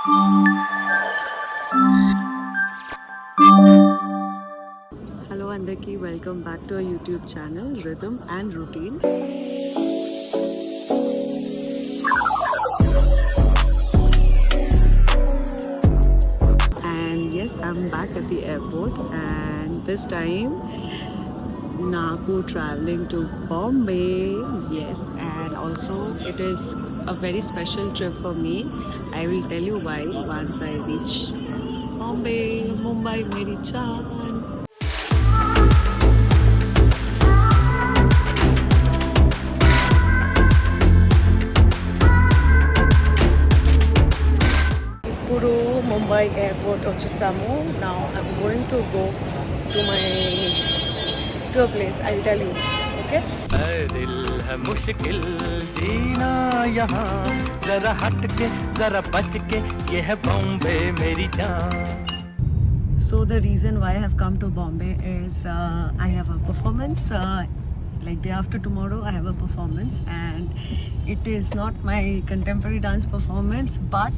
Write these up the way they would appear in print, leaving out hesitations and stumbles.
Hello Andaki, welcome back to our YouTube channel Rhythm and Routine. And yes, I'm back at the airport, and this time Naku traveling to Bombay. Yes, and also it is a very special trip for me. I will tell you why once I reach Bombay, Mumbai, Meri Chan. Puru Mumbai Airport Ochisamu. Now I'm going to go to a place. I'll tell you. Okay? दिल है मुश्किल जीना यहाँ जरा हट के जरा बच के ये है बॉम्बे मेरी जान. So the reason why I have come to Bombay is I have a performance. Like day after tomorrow, I have a performance, and it is not my contemporary dance performance, but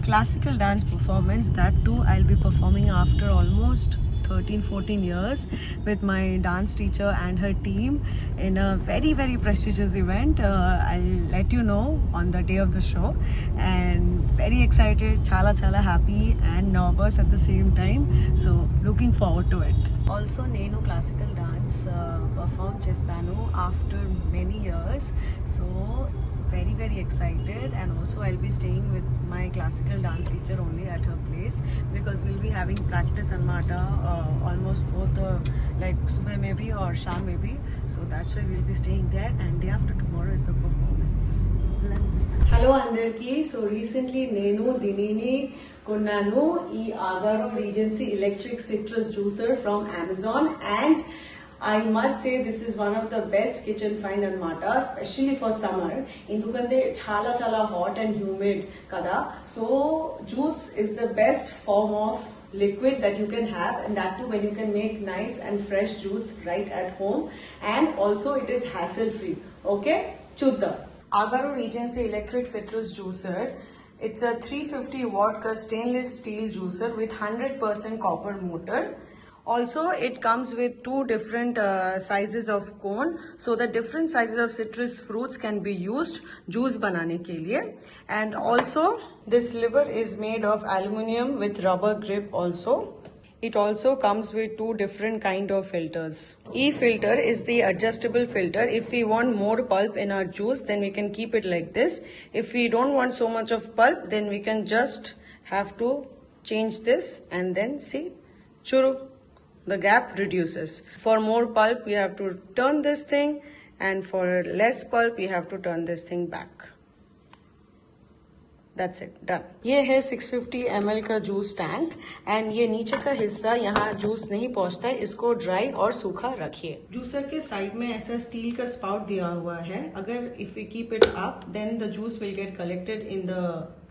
classical dance performance. That too, I'll be performing after almost 13-14 years with my dance teacher and her team in a very very prestigious event. I'll let you know on the day of the show, and very excited, chala happy and nervous at the same time, so looking forward to it. Also nenu classical dance perform chestanu after many years, so very excited. And also I'll be staying with my classical dance teacher only at her place, because we'll be having practice anamata almost both like subah maybe or sham maybe, so that's why we'll be staying there. And day after tomorrow is a performance. Hello andarki. So recently nenu dinini కొన్నాను ఈ Agaro Regency electric citrus juicer from Amazon, and I must say this is one of the best kitchen find anamata, especially for summer. Indukante chala hot and humid kada. So juice is the best form of liquid that you can have, and that too when you can make nice and fresh juice right at home, and also it is hassle free. Okay, chuddam. Agaro Regency Electric Citrus Juicer. It's a 350 watt stainless steel juicer with 100% copper motor. Also, it comes with two different sizes of cone, so the different sizes of citrus fruits can be used juice banane ke liye. And also, this liver is made of aluminium with rubber grip also. It also comes with two different kind of filters. E-filter is the adjustable filter. If we want more pulp in our juice, then we can keep it like this. If we don't want so much of pulp, then we can just have to change this, and then see, churu, the gap reduces. For more pulp, we have to turn this thing, and for less pulp, we have to turn this thing back. That's it, done. ये है 650 ml का juice tank, and ये नीचे का हिस्सा यहाँ juice नहीं पहुँचता है, इसको ड्राई और सूखा रखिए. जूसर के साइड में ऐसा स्टील का स्पाउट दिया हुआ है. अगर if we keep it up, then the juice will get collected in the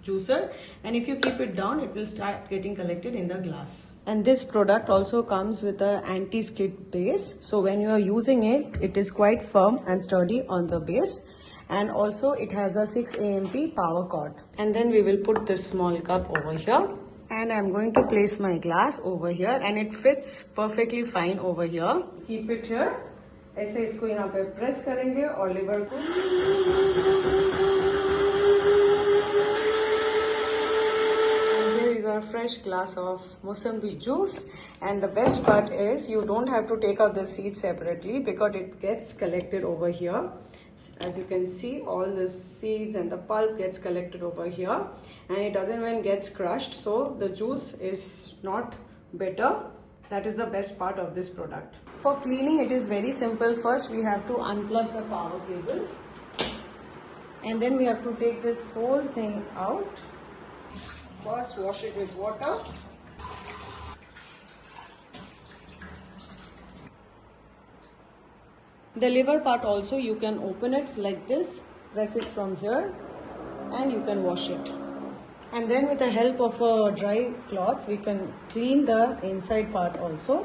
juicer, and if you keep it down, it will start getting collected in the glass. And this product also comes with a anti-skid base, so when you are using it, it is quite firm and sturdy on the base. And also it has a 6 amp power cord. And then we will put this small cup over here, and I'm going to place my glass over here, and it fits perfectly fine over here. Keep it here. ऐसे इसको यहाँ पे press करेंगे और liver को a fresh glass of Mosambi juice. And the best part is you don't have to take out the seeds separately, because it gets collected over here. As you can see, all the seeds and the pulp gets collected over here, and it doesn't even gets crushed, so the juice is not bitter. That is the best part of this product. For cleaning, it is very simple. First we have to unplug the power cable, and then we have to take this whole thing out. First wash it with water. The liver part also, you can open it like this, press it from here, and you can wash it. And then with the help of a dry cloth, we can clean the inside part also.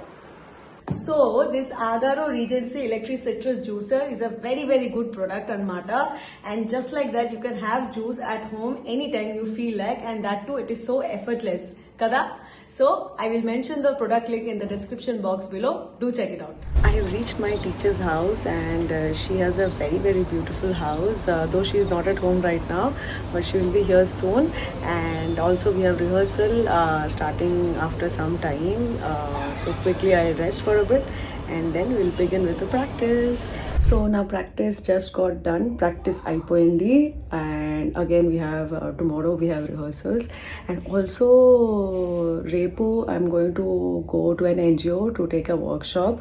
So this Agaro Regency Electric Citrus Juicer is a very good product on Mata, and just like that you can have juice at home anytime you feel like, and that too it is so effortless. Kada? So I will mention the product link in the description box below. Do check it out. I have reached my teacher's house, and she has a very beautiful house. Though she is not at home right now, but she will be here soon. And also we have rehearsal starting after some time. So quickly I'll rest for a bit and then we'll begin with the practice. So now practice just got done. Practice అయిపోయింది, and again we have tomorrow we have rehearsals, and also repu I'm going to go to an NGO to take a workshop.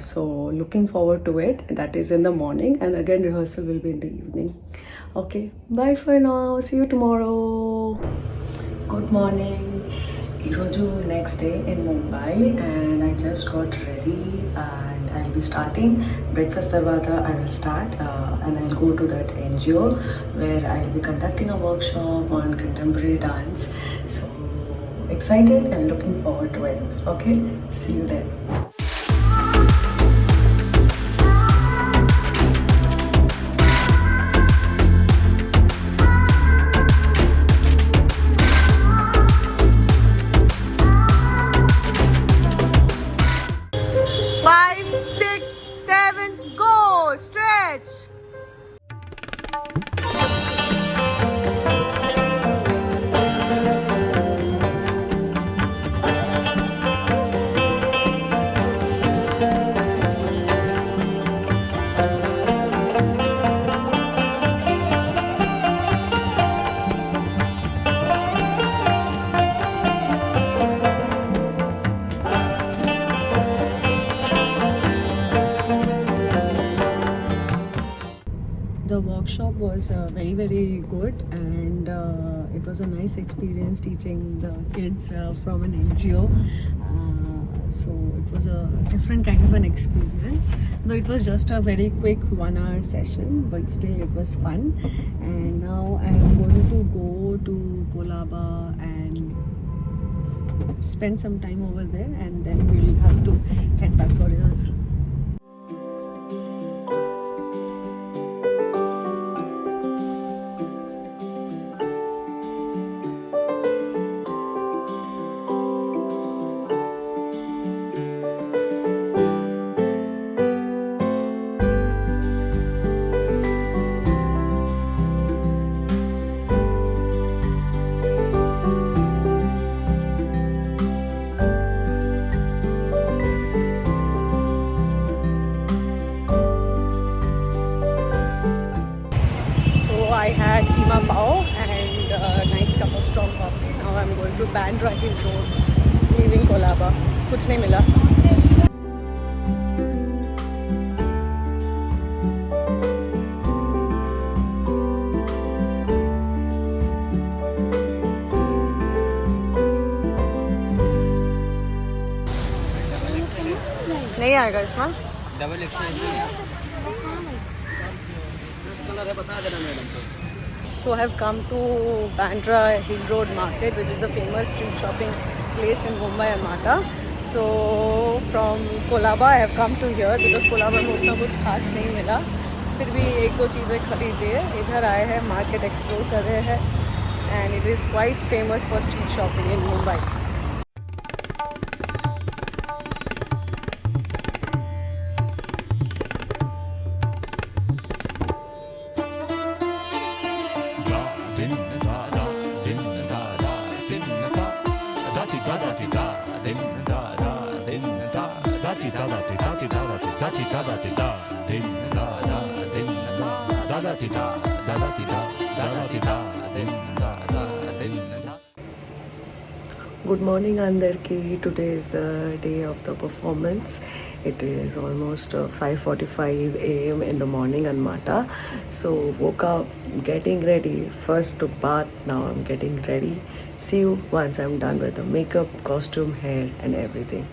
So looking forward to it. That is in the morning, and again rehearsal will be in the evening. Okay, bye for now. See you tomorrow. Good morning. ఈరోజు next day in Mumbai, and I just got ready and I will be starting. Breakfast తర్వాత I will start and I will go to that NGO where I will be conducting a workshop on contemporary dance. So excited and looking forward to it. Okay, see you there. Stretch. The workshop was very good, and it was a nice experience teaching the kids from an NGO. So it was a different kind of an experience, though it was just a very quick 1-hour session, but still it was fun. And now I am going to go to Kolaba and spend some time over there, and then we'll have to head back for rehearsal. I had keema pao and a nice cup of strong coffee. Now I'm going to Bandra Hill Road, leaving Kolaba. कुछ नहीं मिला. नहीं आएगा इसमें. Double XL बता देना madam. So I have come to Bandra Hill Road Market, which is a famous street shopping place in Mumbai and Mata. So from Kolaba I have come to here because Kolaba में उतना कुछ खास नहीं मिला. फिर भी एक दो चीज़ें खरीदी है. इधर आए हैं, मार्केट एक्सप्लोर कर रहे हैं, and it is quite famous for street shopping in Mumbai. Good morning Andarki. Today is the day of the performance. It is almost 5:45 a.m. in the morning in Mata. So woke up, getting ready. First took bath, now I'm getting ready. See you once I'm done with the makeup, costume, hair and everything.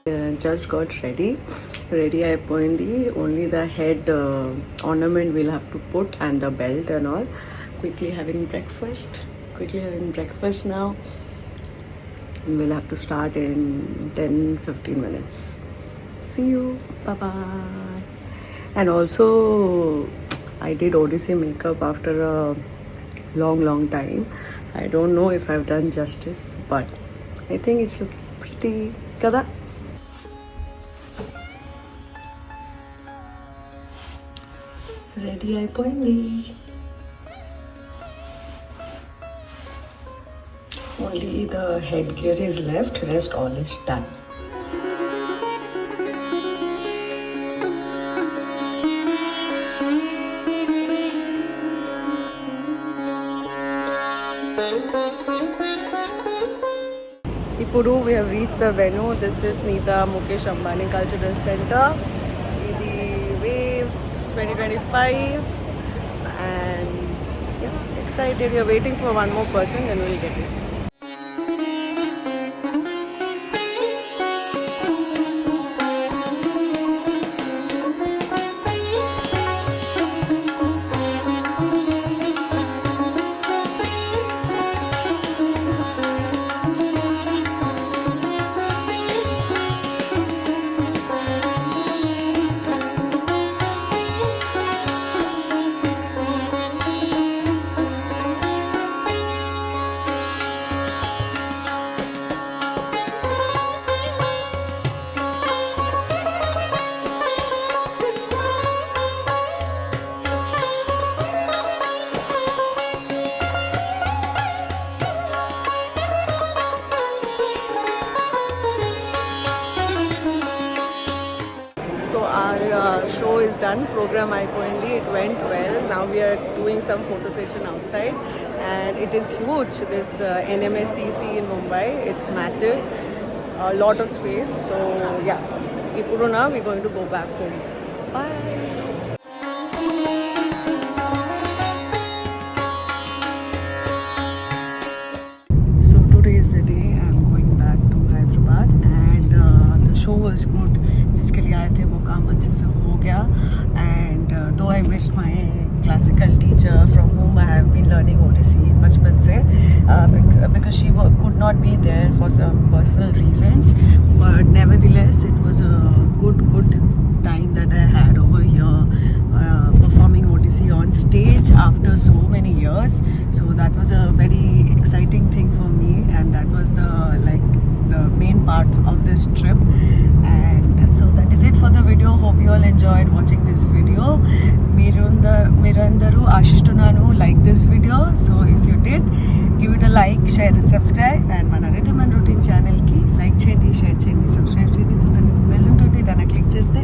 Just got ready అయిపోయింది. Only the head ornament we'll have to put and the belt and all. Quickly having breakfast now. We'll have to start in 10-15 minutes. See you. Bye bye. And also I did Odyssey makeup after a long time. I don't know if I've done justice, but I think it's looking pretty kada. Ready అయిపోయింది. Only the headgear is left, rest all is done. ఇప్పుడు we have reached the venue. This is Nita Mukesh Ambani Cultural Center. The Waves 2025 and yeah, excited. We are waiting for one more person, then we'll get it. So our show is done, program అయిపోయింది. It went well. Now we are doing some photo session outside and it is huge, this NMSCC in Mumbai. It's massive, a lot of space. So yeah, ఇప్పుడు now we're going to go back home. Bye. So today is the day I'm going back to Hyderabad and the show was good. जिसके लिए आए थे वो काम अच्छे से हो गया. And though I missed my classical teacher from whom I have been learning Odyssey बचपन से, because she could not be there for some personal reasons, but nevertheless it was a good time that I had over here performing Odyssey on stage after so many years. So that was a very exciting thing for me and that was the main part of this trip. And so that is it for the video. Hope you all enjoyed watching this video. Mirandaru Ashistunanu like this video. So if you did, give it a like, share and subscribe. And mana Rhythm and Routine channel ki like cheyandi, share cheyandi, subscribe cheyandi. Bell ఉంటుంది దాన్ని click చేస్తే